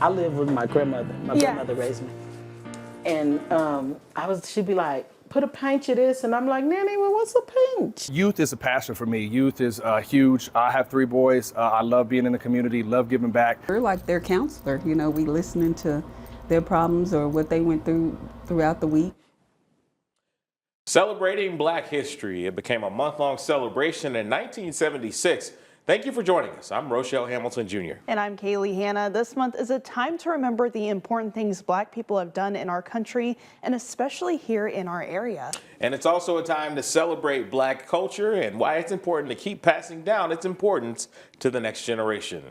I live with my grandmother. My grandmother raised me. And she'd be like, put a pinch of this. And I'm like, Nanny, well, what's a pinch? Youth is a passion for me. Youth is huge. I have 3 boys. I love being in the community, love giving back. We're like their counselor. You know, we listening to their problems or what they went through throughout the week. Celebrating Black history. It became a month-long celebration in 1976. Thank you for joining us. I'm Rochelle Hamilton Jr. And I'm Kaylee Hanna. This month is a time to remember the important things Black people have done in our country, and especially here in our area. And it's also a time to celebrate Black culture and why it's important to keep passing down its importance to the next generation.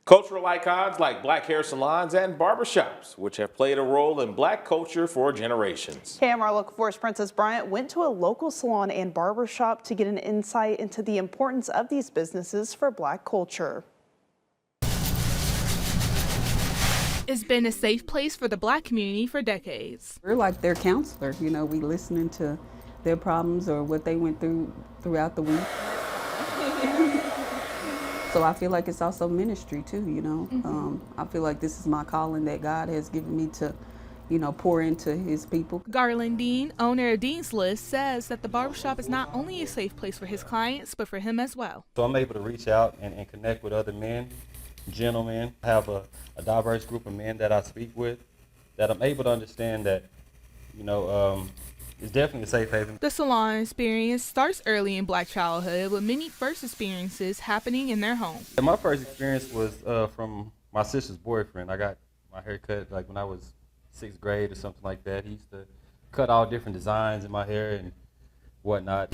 Cultural icons like Black hair salons and barbershops, which have played a role in Black culture for generations. KAMR Local 4's Princess Bryant went to a local salon and barbershop to get an insight into the importance of these businesses for Black culture. It's been a safe place for the Black community for decades. We're like their counselor. You know, we listening to their problems or what they went through throughout the week. So I feel like it's also ministry too, you know. I feel like this is my calling that God has given me to, you know, pour into his people. Garland Dean, owner of Dean's List, says that the barbershop is not only a safe place for his clients, but for him as well. So I'm able to reach out and connect with other men, gentlemen. I have a diverse group of men that I speak with, that I'm able to understand that, you know, it's definitely a safe haven. The salon experience starts early in Black childhood, with many first experiences happening in their home. My first experience was from my sister's boyfriend. I got my hair cut like when I was 6th grade or something like that. He used to cut all different designs in my hair and whatnot.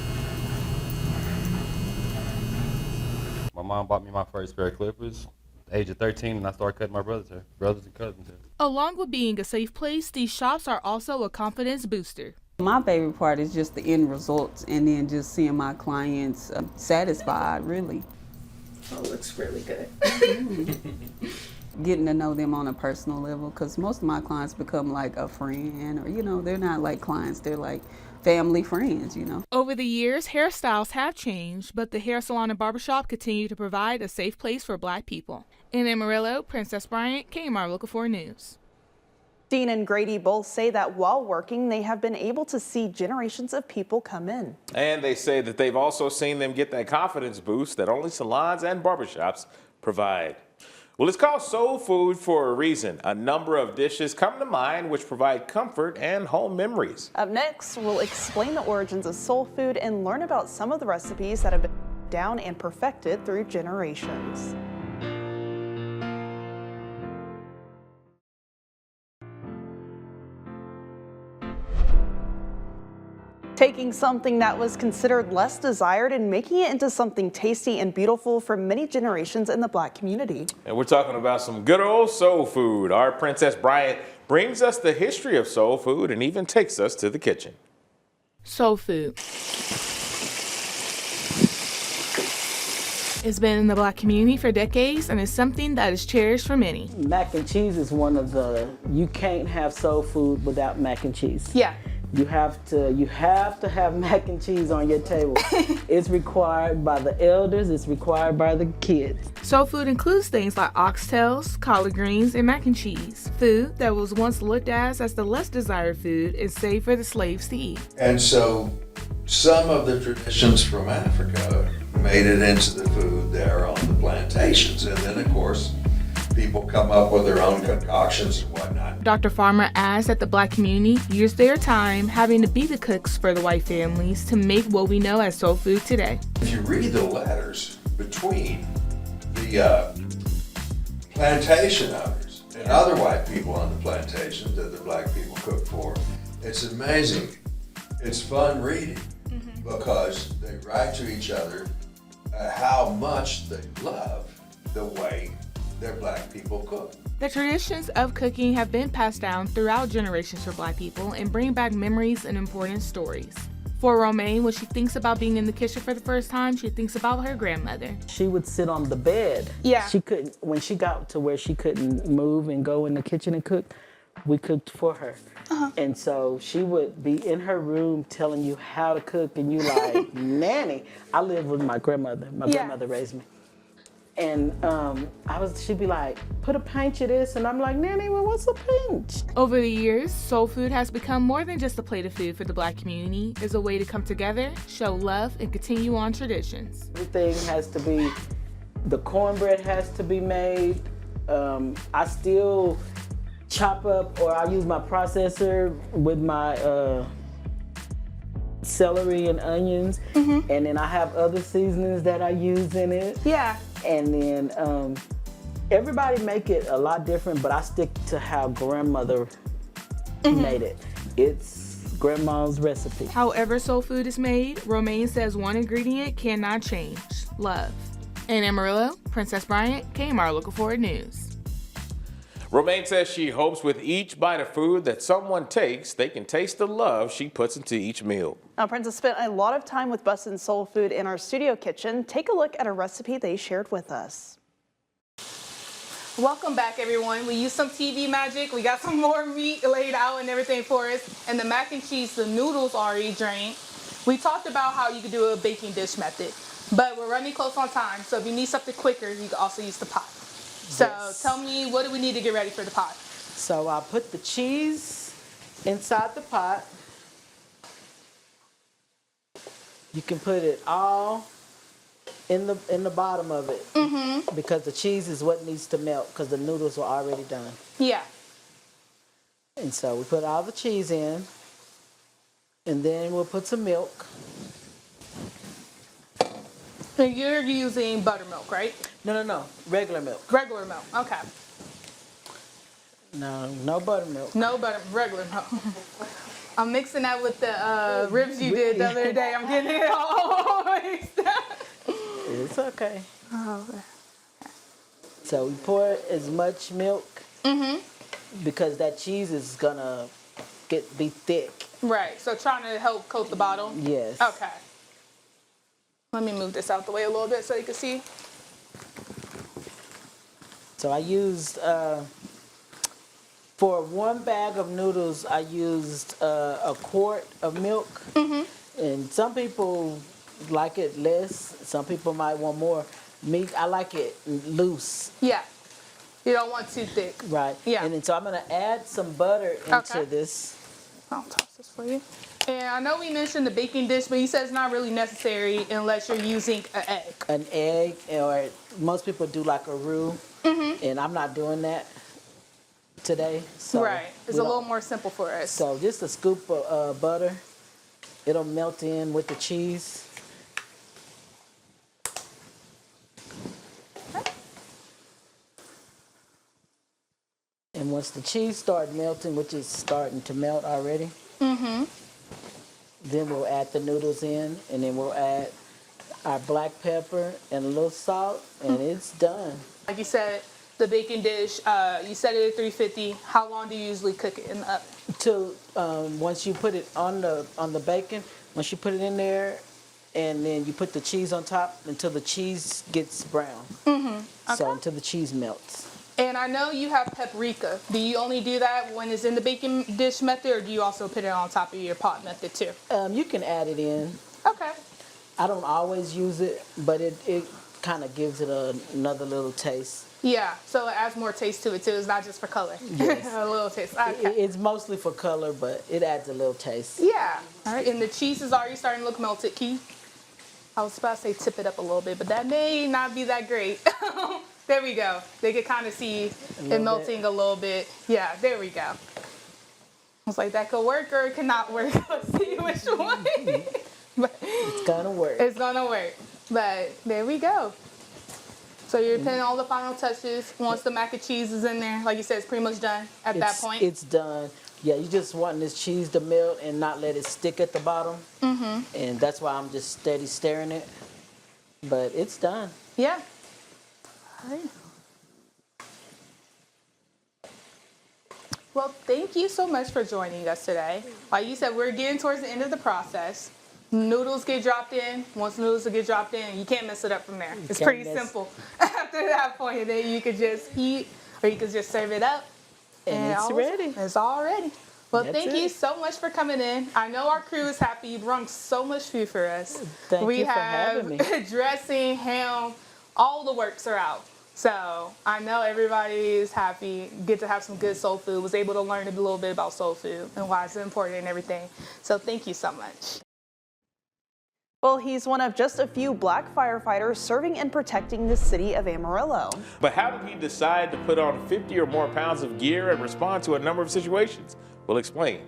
My mom bought me my first pair of clippers at the age of 13, and I started cutting my brothers' hair, brothers and cousins' hair. Along with being a safe place, these shops are also a confidence booster. My favorite part is just the end results and then just seeing my clients satisfied, really. Oh, it looks really good. Getting to know them on a personal level, because most of my clients become like a friend, or, you know, they're not like clients, they're like family friends, you know. Over the years, hairstyles have changed, but the hair salon and barbershop continue to provide a safe place for Black people. In Amarillo, Princess Bryant, KAMR Local 4 News. Dean and Grady both say that while working, they have been able to see generations of people come in. And they say that they've also seen them get that confidence boost that only salons and barbershops provide. Well, it's called soul food for a reason. A number of dishes come to mind which provide comfort and home memories. Up next, we'll explain the origins of soul food and learn about some of the recipes that have been down and perfected through generations. Taking something that was considered less desired and making it into something tasty and beautiful for many generations in the Black community. And we're talking about some good old soul food. Our Princess Bryant brings us the history of soul food and even takes us to the kitchen. Soul food. It's been in the Black community for decades and is something that is cherished for many. Mac and cheese is one of you can't have soul food without mac and cheese. Yeah. You have to have mac and cheese on your table. It's required by the elders, it's required by the kids. Soul food includes things like oxtails, collard greens, and mac and cheese. Food that was once looked at as the less desired food and saved for the slaves to eat. And so some of the traditions from Africa made it into the food there on the plantations. And then of course, people come up with their own concoctions and whatnot. Dr. Farmer adds that the Black community used their time having to be the cooks for the white families to make what we know as soul food today. If you read the letters between the plantation owners and other white people on the plantations that the Black people cooked for, it's amazing. It's fun reading because they write to each other how much they love the way their Black people cook. The traditions of cooking have been passed down throughout generations for Black people and bring back memories and important stories. For Romaine, when she thinks about being in the kitchen for the first time, she thinks about her grandmother. She would sit on the bed. Yeah. She couldn't, when she got to where she couldn't move and go in the kitchen and cook, we cooked for her. And so she would be in her room telling you how to cook, and you like, Nanny. I lived with my grandmother. My grandmother raised me. And she'd be like, put a pinch of this. And I'm like, Nanny, well, what's a pinch? Over the years, soul food has become more than just a plate of food for the Black community. It's a way to come together, show love, and continue on traditions. Everything has to be, the cornbread has to be made. I still chop up, or I use my processor with my celery and onions. And then I have other seasonings that I use in it. Yeah. And then everybody make it a lot different, but I stick to how grandmother made it. It's grandma's recipe. However soul food is made, Romaine says one ingredient cannot change: love. In Amarillo, Princess Bryant, KAMR Local 4 News. Romaine says she hopes with each bite of food that someone takes, they can taste the love she puts into each meal. Now, Princess spent a lot of time with Bustin' Soul Food in our studio kitchen. Take a look at a recipe they shared with us. Welcome back, everyone. We used some TV magic. We got some more meat laid out and everything for us. And the mac and cheese, the noodles already drained. We talked about how you could do a baking dish method, but we're running close on time. So if you need something quicker, you can also use the pot. So tell me, what do we need to get ready for the pot? So I put the cheese inside the pot. You can put it all in the bottom of it, because the cheese is what needs to melt, because the noodles are already done. Yeah. And so we put all the cheese in, and then we'll put some milk. And you're using buttermilk, right? No, regular milk. Regular milk. Okay. No buttermilk. No butter, regular milk. I'm mixing that with the ribs you did the other day. I'm getting it all mixed up. It's okay. So we pour as much milk, because that cheese is gonna be thick. Right. So trying to help coat the bottom. Yes. Okay. Let me move this out the way a little bit so you can see. So I used, for 1 bag of noodles, I used a quart of milk. And some people like it less. Some people might want more. Me, I like it loose. Yeah. You don't want too thick. Right. Yeah. And then so I'm gonna add some butter into this. I'll toss this for you. And I know we mentioned the baking dish, but you said it's not really necessary unless you're using an egg. An egg, or most people do like a roux, and I'm not doing that today. So Right. It's a little more simple for us. So just a scoop of butter. It'll melt in with the cheese. And once the cheese starts melting, which is starting to melt already, then we'll add the noodles in, and then we'll add our black pepper and a little salt, and it's done. Like you said, the baking dish, you set it at 350. How long do you usually cook it in the oven? Till once you put it on the bacon, once you put it in there, and then you put the cheese on top until the cheese gets brown. So until the cheese melts. And I know you have paprika. Do you only do that when it's in the baking dish method, or do you also put it on top of your pot method too? You can add it in. Okay. I don't always use it, but it kind of gives it another little taste. Yeah, so it adds more taste to it too. It's not just for color. Yes. A little taste. Okay. It's mostly for color, but it adds a little taste. Yeah. All right. And the cheese is already starting to look melted. I was about to say tip it up a little bit, but that may not be that great. There we go. They could kind of see it melting a little bit. Yeah, there we go. I was like, that could work or it could not work. Let's see which one. But it's gonna work. It's gonna work. But there we go. So you're putting all the final touches. Once the mac and cheese is in there, like you said, it's pretty much done at that point. It's done. Yeah, you just want this cheese to melt and not let it stick at the bottom. And that's why I'm just steady stirring it. But it's done. Yeah. All right. Well, thank you so much for joining us today. Like you said, we're getting towards the end of the process. Noodles get dropped in. Once noodles get dropped in, you can't mess it up from there. It's pretty simple. After that point, then you could just heat, or you could just serve it up. And it's ready. It's all ready. Well, thank you it. so much for coming in. I know our crew is happy. You brought so much food for us. Thank you for having me. Dressing, ham, all the works are out. So I know everybody is happy, get to have some good soul food, was able to learn a little bit about soul food and why it's important and everything. So thank you so much. Well, he's one of just a few black firefighters serving and protecting the city of Amarillo. But how did he decide to put on 50 or more pounds of gear and respond to a number of situations? We'll explain.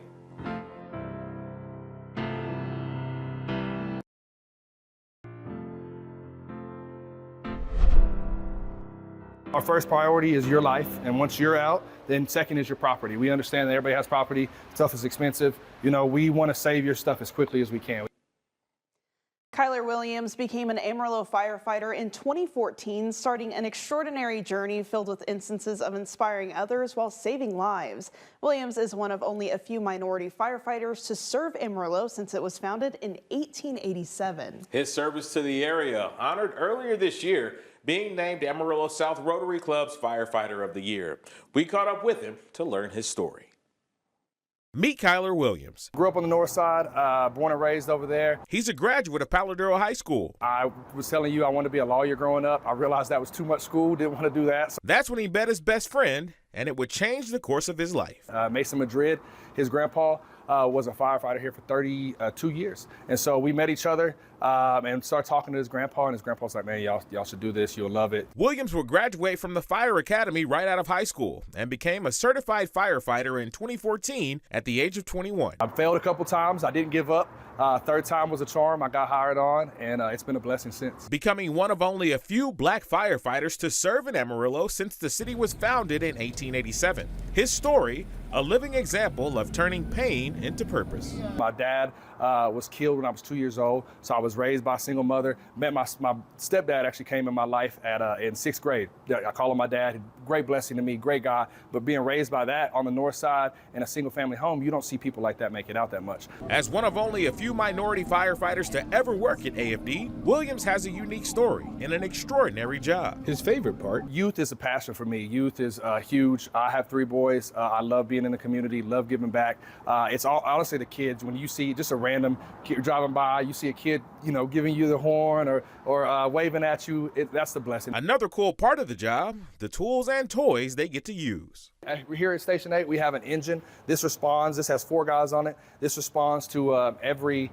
Our first priority is your life, and once you're out, then second is your property. We understand that everybody has property, stuff is expensive. You know, we want to save your stuff as quickly as we can. Kyler Williams became an Amarillo firefighter in 2014, starting an extraordinary journey filled with instances of inspiring others while saving lives. Williams is one of only a few minority firefighters to serve Amarillo since it was founded in 1887. His service to the area honored earlier this year, being named Amarillo South Rotary Club's Firefighter of the Year. We caught up with him to learn his story. Meet Kyler Williams. Grew up on the north side, born and raised over there. He's a graduate of Paladero High School. I was telling you I wanted to be a lawyer growing up. I realized that was too much school, didn't want to do that. That's when he met his best friend, and it would change the course of his life. Mason Madrid, his grandpa, was a firefighter here for 32 years. And so we met each other and started talking to his grandpa, and his grandpa was like, man, y'all should do this, you'll love it. Williams would graduate from the Fire Academy right out of high school and became a certified firefighter in 2014 at the age of 21. I failed a couple times, I didn't give up. Third time was a charm, I got hired on, and it's been a blessing since. Becoming one of only a few black firefighters to serve in Amarillo since the city was founded in 1887. His story, a living example of turning pain into purpose. My dad was killed when I was 2 years old, so I was raised by a single mother. Met my stepdad actually came in my life in 6th grade. I call him my dad, great blessing to me, great guy, but being raised by that on the north side in a single family home, you don't see people like that make it out that much. As one of only a few minority firefighters to ever work at AFD, Williams has a unique story and an extraordinary job. His favorite part? Youth is a passion for me. Youth is huge. I have 3 boys. I love being in the community, love giving back. It's honestly the kids. When you see just a random kid driving by, you see a kid, you know, giving you the horn or waving at you, that's the blessing. Another cool part of the job, the tools and toys they get to use. Here at Station 8, we have an engine. This has 4 guys on it. This responds to every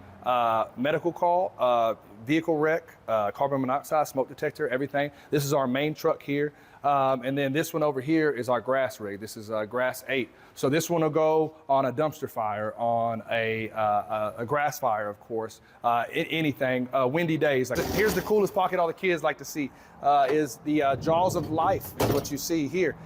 medical call, vehicle wreck, carbon monoxide, smoke detector, everything. This is our main truck here. And then this one over here is our grass rig. This is grass 8. So this one will go on a dumpster fire, on a grass fire, of course, anything, windy days. Here's the coolest pocket all the kids like to see, is the jaws of life is what you see here.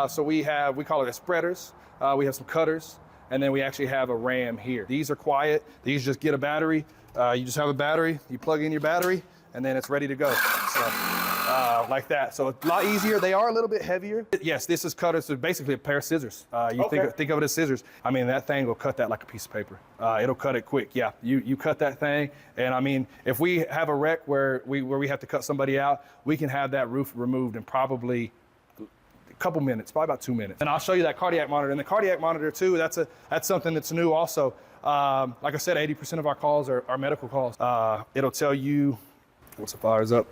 So we call it spreaders. We have some cutters, and then we actually have a ram here. These are quiet. These just get a battery. You just have a battery, you plug in your battery, and then it's ready to go. So, like that. So it's a lot easier. They are a little bit heavier. Yes, this is cutters. So basically a pair of scissors. Think of it as scissors. I mean, that thing will cut that like a piece of paper. It'll cut it quick. Yeah, you cut that thing, and I mean, if we have a wreck where we have to cut somebody out, we can have that roof removed in probably a couple minutes, probably about 2 minutes. And I'll show you that cardiac monitor. And the cardiac monitor too, that's something that's new also. Like I said, 80% of our calls are medical calls. It'll tell you once the fire's up.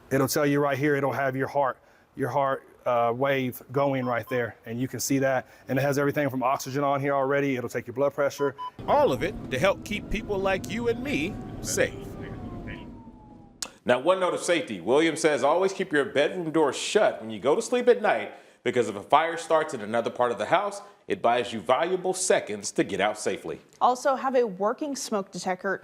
It'll tell you right here, it'll have your heart wave going right there, and you can see that. And it has everything from oxygen on here already. It'll take your blood pressure. All of it to help keep people like you and me safe. Now, one note of safety. Williams says always keep your bedroom door shut when you go to sleep at night, because if a fire starts in another part of the house, it buys you valuable seconds to get out safely. Also have a working smoke detector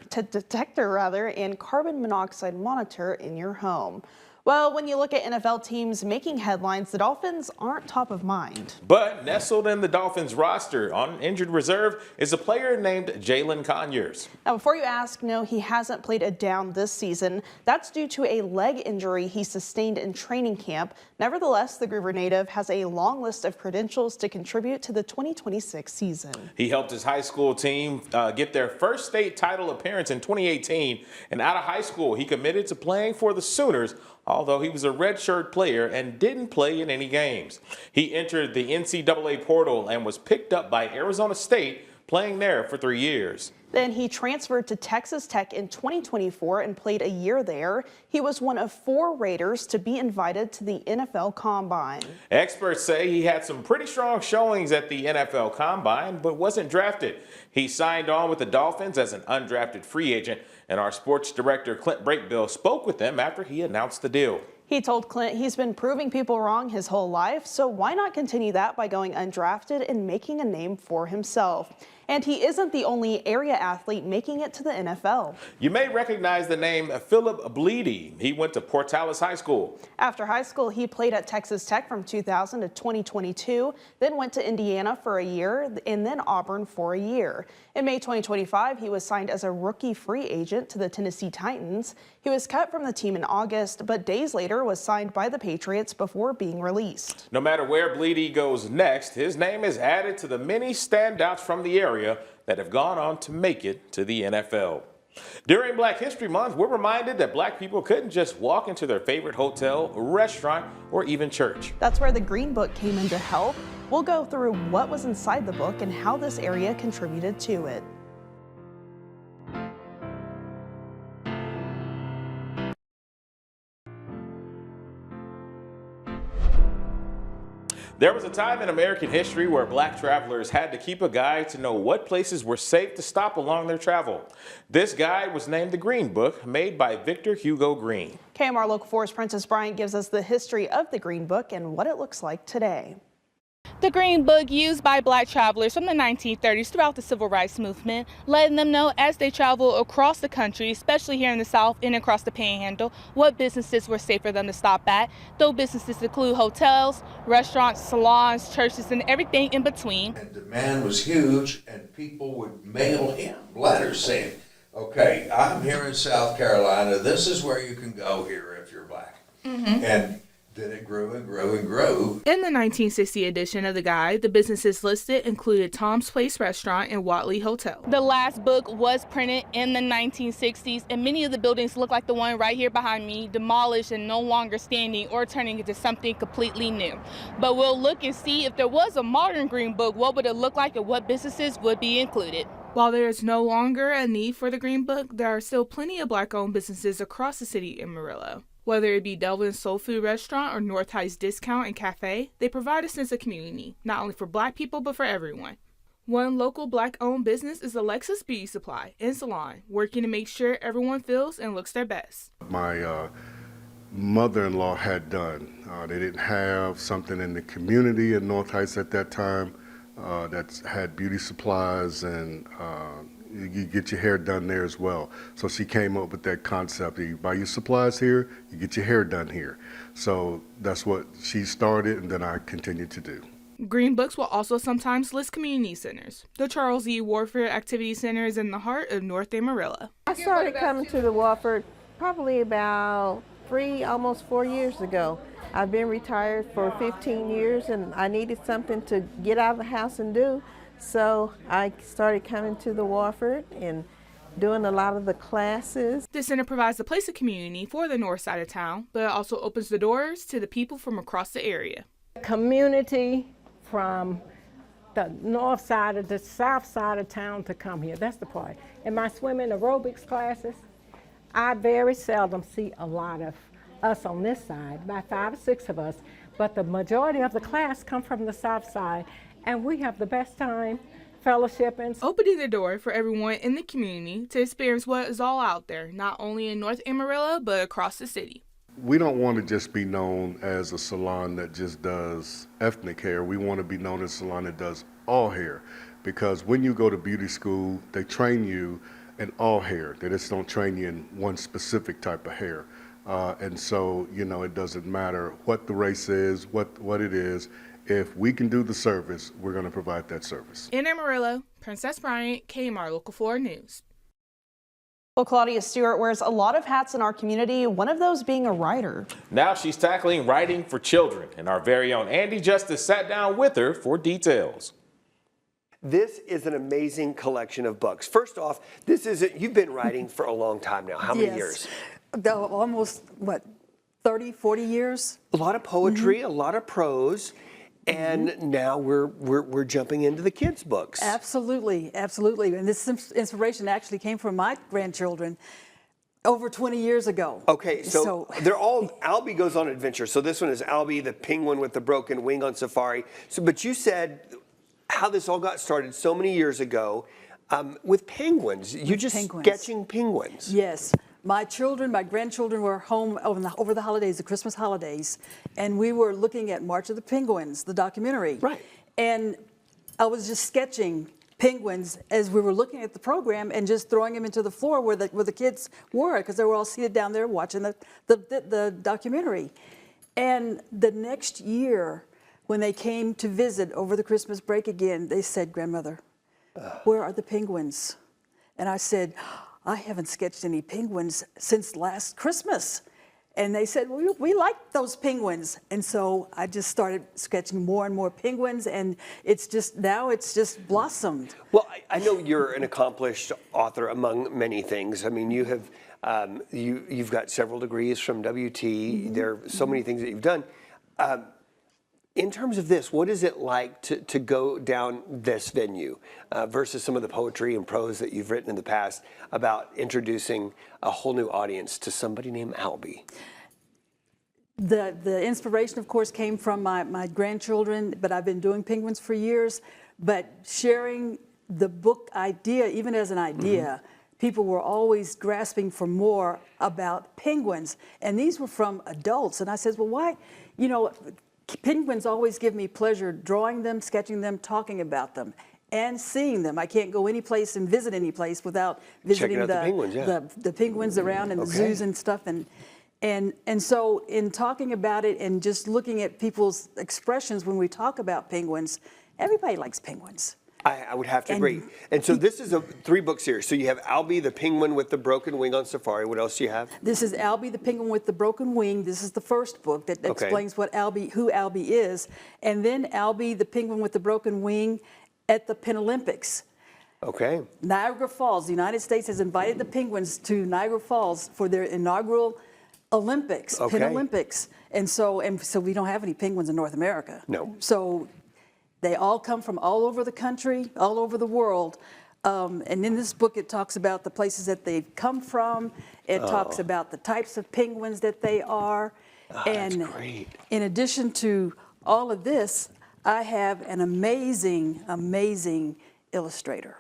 and carbon monoxide monitor in your home. Well, when you look at NFL teams making headlines, the Dolphins aren't top of mind. But nestled in the Dolphins roster on injured reserve is a player named Jalen Conyers. Now, before you ask, no, he hasn't played a down this season. That's due to a leg injury he sustained in training camp. Nevertheless, the Groover native has a long list of credentials to contribute to the 2026 season. He helped his high school team get their first state title appearance in 2018. And out of high school, he committed to playing for the Sooners, although he was a redshirt player and didn't play in any games. He entered the NCAA portal and was picked up by Arizona State playing there for 3 years. Then he transferred to Texas Tech in 2024 and played a year there. He was one of 4 Raiders to be invited to the NFL Combine. Experts say he had some pretty strong showings at the NFL Combine, but wasn't drafted. He signed on with the Dolphins as an undrafted free agent, and our sports director, Clint Brakebill, spoke with him after he announced the deal. He told Clint he's been proving people wrong his whole life, so why not continue that by going undrafted and making a name for himself? And he isn't the only area athlete making it to the NFL. You may recognize the name Philip Bleedy. He went to Portales High School. After high school, he played at Texas Tech from 2000 to 2022, then went to Indiana for a year, and then Auburn for a year. In May 2025, he was signed as a rookie free agent to the Tennessee Titans. He was cut from the team in August, but days later was signed by the Patriots before being released. No matter where Bleedy goes next, his name is added to the many standouts from the area that have gone on to make it to the NFL. During Black History Month, we're reminded that Black people couldn't just walk into their favorite hotel, restaurant, or even church. That's where the Green Book came in to help. We'll go through what was inside the book and how this area contributed to it. There was a time in American history where Black travelers had to keep a guide to know what places were safe to stop along their travel. This guide was named the Green Book, made by Victor Hugo Green. KAMR Local 4's Princess Bryant gives us the history of the Green Book and what it looks like today. The Green Book, used by Black travelers from the 1930s throughout the Civil Rights Movement, letting them know as they travel across the country, especially here in the South and across the Panhandle, what businesses were safe for them to stop at. Those businesses include hotels, restaurants, salons, churches, and everything in between. And demand was huge, and people would mail him letters saying, okay, I'm here in South Carolina, this is where you can go here if you're Black. And then it grew and grew and grew. In the 1960 edition of the guide, the businesses listed included Tom's Place Restaurant and Watley Hotel. The last book was printed in the 1960s, and many of the buildings look like the one right here behind me, demolished and no longer standing or turning into something completely new. But we'll look and see if there was a modern Green Book, what would it look like and what businesses would be included. While there is no longer a need for the Green Book, there are still plenty of Black-owned businesses across the city in Amarillo. Whether it be Delvin's Soul Food Restaurant or North Heights Discount and Cafe, they provide a sense of community, not only for Black people, but for everyone. One local Black-owned business is Alexis Beauty Supply and Salon, working to make sure everyone feels and looks their best. My mother-in-law had done. They didn't have something in the community in North Heights at that time that had beauty supplies, and you get your hair done there as well. So she came up with that concept. You buy your supplies here, you get your hair done here. So that's what she started, and then I continued to do. Green Books will also sometimes list community centers. The Charles E. Warford Activity Center is in the heart of North Amarillo. I started coming to the Warford probably about almost 4 years ago. I've been retired for 15 years, and I needed something to get out of the house and do. So I started coming to the Warford and doing a lot of the classes. This center provides a place of community for the north side of town, but it also opens the doors to the people from across the area. Community from the north side of the south side of town to come here. That's the part. In my swimming aerobics classes, I very seldom see a lot of us on this side, about 5 or 6 of us, but the majority of the class come from the south side, and we have the best time fellowshipping. Opening the door for everyone in the community to experience what is all out there, not only in North Amarillo, but across the city. We don't want to just be known as a salon that just does ethnic hair. We want to be known as a salon that does all hair, because when you go to beauty school, they train you in all hair. They just don't train you in one specific type of hair. And so, you know, it doesn't matter what the race is, what it is. If we can do the service, we're going to provide that service. In Amarillo, Princess Bryant, KAMR Local 4 News. Well, Claudia Stewart wears a lot of hats in our community, one of those being a writer. Now she's tackling writing for children, and our very own Andy Justice sat down with her for details. This is an amazing collection of books. First off, you've been writing for a long time now. How many years? Almost, 30, 40 years? A lot of poetry, a lot of prose. And now we're jumping into the kids' books. Absolutely, absolutely. And this inspiration actually came from my grandchildren over 20 years ago. Okay, so they're all, Albie goes on adventure. So this one is Albie, the penguin with the broken wing on safari. So, but you said how this all got started so many years ago with penguins. You just sketching penguins. Yes. My grandchildren were home over the holidays, the Christmas holidays, and we were looking at March of the Penguins, the documentary. Right. And I was just sketching penguins as we were looking at the program and just throwing them into the floor where the kids were, because they were all seated down there watching the documentary. And the next year, when they came to visit over the Christmas break again, they said, "Grandmother, where are the penguins?" And I said, "I haven't sketched any penguins since last Christmas." And they said, "Well, we like those penguins." And so I just started sketching more and more penguins, and now it's just blossomed. Well, I know you're an accomplished author among many things. I mean, you have you've got several degrees from WT. There are so many things that you've done. In terms of this, what is it like to go down this venue versus some of the poetry and prose that you've written in the past about introducing a whole new audience to somebody named Albie? The inspiration, of course, came from my grandchildren, but I've been doing penguins for years. But sharing the book idea, even as an idea, people were always grasping for more about penguins. And these were from adults. And I said, well, why, penguins always give me pleasure drawing them, sketching them, talking about them, and seeing them. I can't go any place and visit any place without visiting the penguins around in the zoos and stuff. And so in talking about it and just looking at people's expressions when we talk about penguins, everybody likes penguins. I would have to agree. And so this is a 3-book series. So you have Albie, the penguin with the broken wing on safari. What else do you have? This is Albie, the penguin with the broken wing. This is the first book that explains who Albie is. And then Albie, the penguin with the broken wing at the Paralympics. Okay. Niagara Falls. The United States has invited the penguins to Niagara Falls for their inaugural Olympics, Paralympics. And so we don't have any penguins in North America. No. So they all come from all over the country, all over the world. And in this book, it talks about the places that they've come from. It talks about the types of penguins that they are. And that's great. In addition to all of this, I have an amazing, amazing illustrator.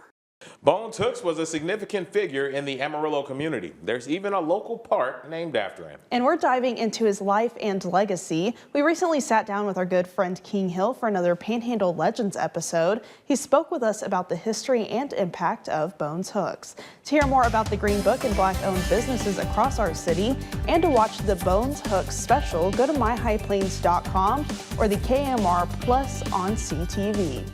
Bones Hooks was a significant figure in the Amarillo community. There's even a local park named after him. And we're diving into his life and legacy. We recently sat down with our good friend King Hill for another Panhandle Legends episode. He spoke with us about the history and impact of Bones Hooks. To hear more about the Green Book and Black-owned businesses across our city, and to watch the Bones Hooks special, go to myhighplains.com or the KMR Plus on CTV.